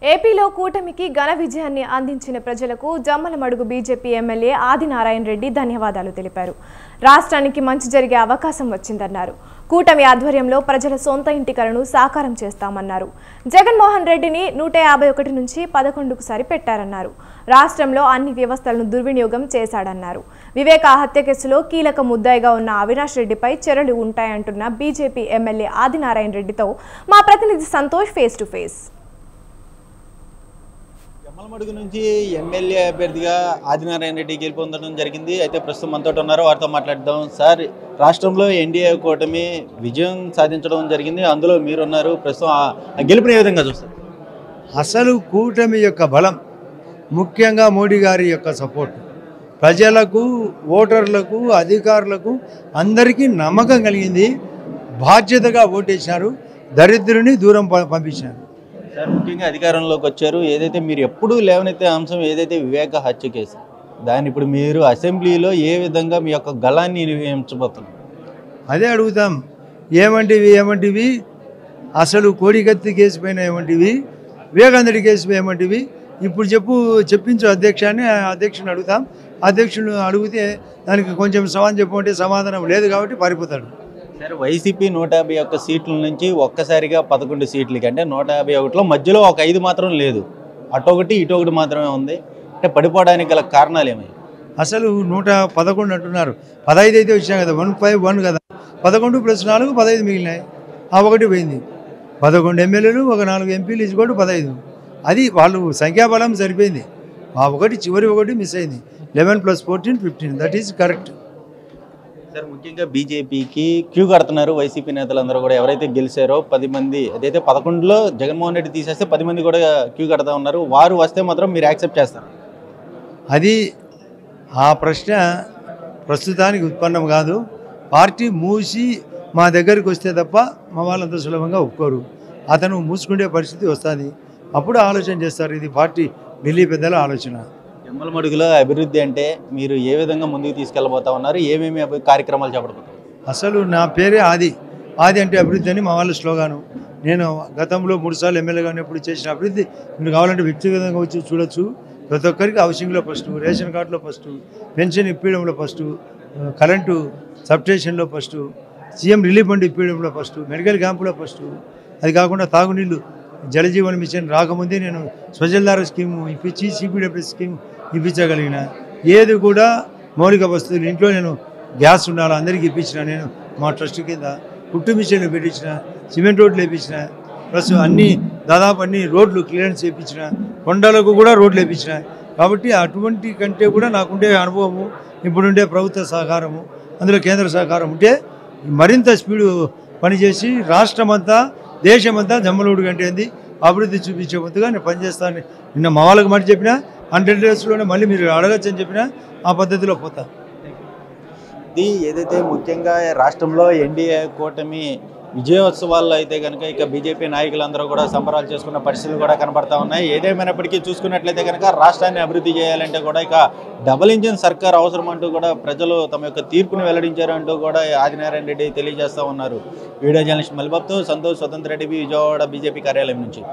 ఏపీలో కూటమికి ఘన విజయాన్ని అందించిన ప్రజలకు జమ్మలమడుగు బీజేపీ ఎమ్మెల్యే ఆదినారాయణ రెడ్డి ధన్యవాదాలు తెలిపారు. రాష్ట్రానికి మంచి జరిగే అవకాశం వచ్చిందన్నారు. కూటమి ఆధ్వర్యంలో ప్రజల సొంత ఇంటి కలను సాకారం చేస్తామన్నారు. జగన్మోహన్ రెడ్డిని 151 నుంచి 11కు సరిపెట్టారన్నారు. రాష్ట్రంలో అన్ని వ్యవస్థలను దుర్వినియోగం చేశాడన్నారు. వివేక హత్య కేసులో కీలక ముద్దాయిగా ఉన్న అవినాష్ రెడ్డిపై చర్యలు ఉంటాయంటున్న బీజేపీ ఎమ్మెల్యే ఆదినారాయణ రెడ్డితో మా ప్రతినిధి Santosh face to face. Jammalamadugu నుంచి ఎమ్మెల్యే అభ్యర్థిగా ఆదినారాయణ రెడ్డి గెలుపొందడం జరిగింది. అయితే ప్రస్తుతం మనతో ఉన్నారు, వారితో మాట్లాడదాం. సార్, రాష్ట్రంలో ఎన్డీఏ కూటమి విజయం సాధించడం జరిగింది, అందులో మీరున్నారు. ప్రస్తుతం ఆ గెలుపుని ఏ విధంగా చూస్తారు? అసలు కూటమి యొక్క బలం ముఖ్యంగా మోడీ గారి యొక్క సపోర్ట్, ప్రజలకు, ఓటర్లకు, అధికారులకు అందరికీ నమ్మకం కలిగింది. బాధ్యతగా ఓటేసినారు, దరిద్రుని దూరం పంపించినారు. సార్, ముఖ్యంగా అధికారంలోకి వచ్చారు. ఏదైతే మీరు ఎప్పుడూ లేవనెత్తే అంశం ఏదైతే వివేక హత్య కేసు, దాన్ని ఇప్పుడు మీరు అసెంబ్లీలో ఏ విధంగా మీ యొక్క గళాన్ని వినియోగించబోతున్నారు? అదే అడుగుతాం. ఏమంటివి అసలు కోడికత్తి కేసు పైన ఏమంటివి, వివేకానందుడి కేసు ఏమంటివి, ఇప్పుడు చెప్పించు అధ్యక్షాన్ని. అధ్యక్షుని అడుగుతాం. అధ్యక్షుడు అడిగితే దానికి కొంచెం చెప్పమంటే సమాధానం లేదు కాబట్టి పారిపోతాడు. సార్, వైసీపీ 151 సీట్ల నుంచి ఒక్కసారిగా 11 సీట్లకి, అంటే 151లో మధ్యలో ఒక 5 మాత్రం లేదు, అటొకటి ఇటొకటి మాత్రమే ఉంది. అంటే పడిపోవడానికి గల కారణాలు ఏమై? అసలు 111 అంటున్నారు, 15 అయితే వచ్చాయి కదా, 151 కదా, 11 + 4 15 మిగిలినాయి. ఆ ఒకటి పోయింది. 11 ఎమ్మెల్యేలు, ఒక 4 ఎంపీలు ఇచ్చుకోండి 15. అది వాళ్ళు సంఖ్యాబలం సరిపోయింది. ఆ ఒకటి చివరి ఒకటి మిస్ అయింది. 11 + 14 15, దట్ ఈజ్ కరెక్ట్. సార్, ముఖ్యంగా బీజేపీకి క్యూ కడుతున్నారు వైసీపీ నేతలందరూ కూడా. ఎవరైతే గెలిచారో 10 మంది, అదైతే 11లో జగన్మోహన్ రెడ్డి తీసేస్తే 10 మంది కూడా క్యూ కడతా ఉన్నారు. వారు వస్తే మాత్రం మీరు యాక్సెప్ట్ చేస్తారు? అది ఆ ప్రశ్న ప్రస్తుతానికి ఉత్పన్నం కాదు. పార్టీ మూసి మా దగ్గరికి వస్తే తప్ప మా వాళ్ళంత సులభంగా ఒప్పుకోరు. అతను మూసుకుండే పరిస్థితి వస్తుంది, అప్పుడు ఆలోచన చేస్తారు. ఇది పార్టీ ఢిల్లీ పెద్దల ఆలోచన. జమ్మలమడుగులో అభివృద్ధి అంటే మీరు ఏ విధంగా ముందుకు తీసుకెళ్ళబోతా ఉన్నారు? ఏమేమి కార్యక్రమాలు చేపడబోతారు? అసలు నా పేరే ఆది అంటే అభివృద్ధి అని మా వాళ్ళ స్లోగాను. నేను గతంలో 3 సార్లు ఎమ్మెల్యేగా ఉన్నప్పుడు చేసిన అభివృద్ధి మీరు కావాలంటే వ్యక్తిగతంగా వచ్చి చూడొచ్చు. ప్రతి ఒక్కరికి హౌసింగ్లో ఫస్ట్, రేషన్ కార్డులో first, pension ఇప్పించడంలో first, current సబ్స్టేషన్లో first, CM relief fund ఇప్పించడంలో first, medical క్యాంపులో ఫస్ట్. అది కాకుండా తాగునీళ్ళు జలజీవన్ మిషన్ రాకముందే నేను స్వజల్దార స్కీము ఇప్పించి సిపిడబ్ల్యూ స్కీమ్ ఇప్పించగలిగిన. ఏది కూడా మౌలిక వస్తువులు ఇంట్లో నేను గ్యాస్ ఉండాలి అందరికీ ఇప్పించిన. నేను మా ట్రస్ట్ కింద కుట్టు మిషన్లు పెట్టించిన, సిమెంట్ రోడ్లు వేయించిన, ప్లస్ దాదాపు అన్ని రోడ్లు క్లియరెన్స్ చేయించిన, కొండలకు కూడా రోడ్లు వేయించిన. కాబట్టి అటువంటి కంటే కూడా నాకుండే అనుభవము, ఇప్పుడుండే ప్రభుత్వ సహకారము, అందులో కేంద్ర సహకారం ఉంటే మరింత స్పీడు పనిచేసి రాష్ట్రమంతా దేశమంతా జమ్మలమడుగు కంటే ఏంది అభివృద్ధి చూపించే ముందుగా నేను పనిచేస్తాను. నిన్న మా వాళ్ళకి మాట చెప్పినా 100 డేస్లోనే మళ్ళీ మీరు అడగచ్చు అని చెప్పినా ఆ పద్ధతిలో పోతా. ఇది ఏదైతే ముఖ్యంగా రాష్ట్రంలో ఎన్డీఏ కూటమి విజయోత్సవాల్లో అయితే కనుక ఇక బీజేపీ నాయకులందరూ కూడా సంబరాలు చేసుకున్న పరిస్థితులు కూడా కనబడతా ఉన్నాయి. ఏదేమైనప్పటికీ చూసుకున్నట్లయితే కనుక రాష్ట్రాన్ని అభివృద్ధి చేయాలంటే కూడా ఇక డబుల్ ఇంజిన్ సర్కార్ అవసరం అంటూ కూడా ప్రజలు తమ యొక్క తీర్పును వెల్లడించారు అంటూ కూడా ఆదినారాయణ రెడ్డి తెలియజేస్తూ ఉన్నారు. వీడియో జర్నలిస్ట్ మల్లిబాబుతో సంతోష్, స్వతంత్ర రెడ్డి, విజయవాడ బీజేపీ కార్యాలయం నుంచి.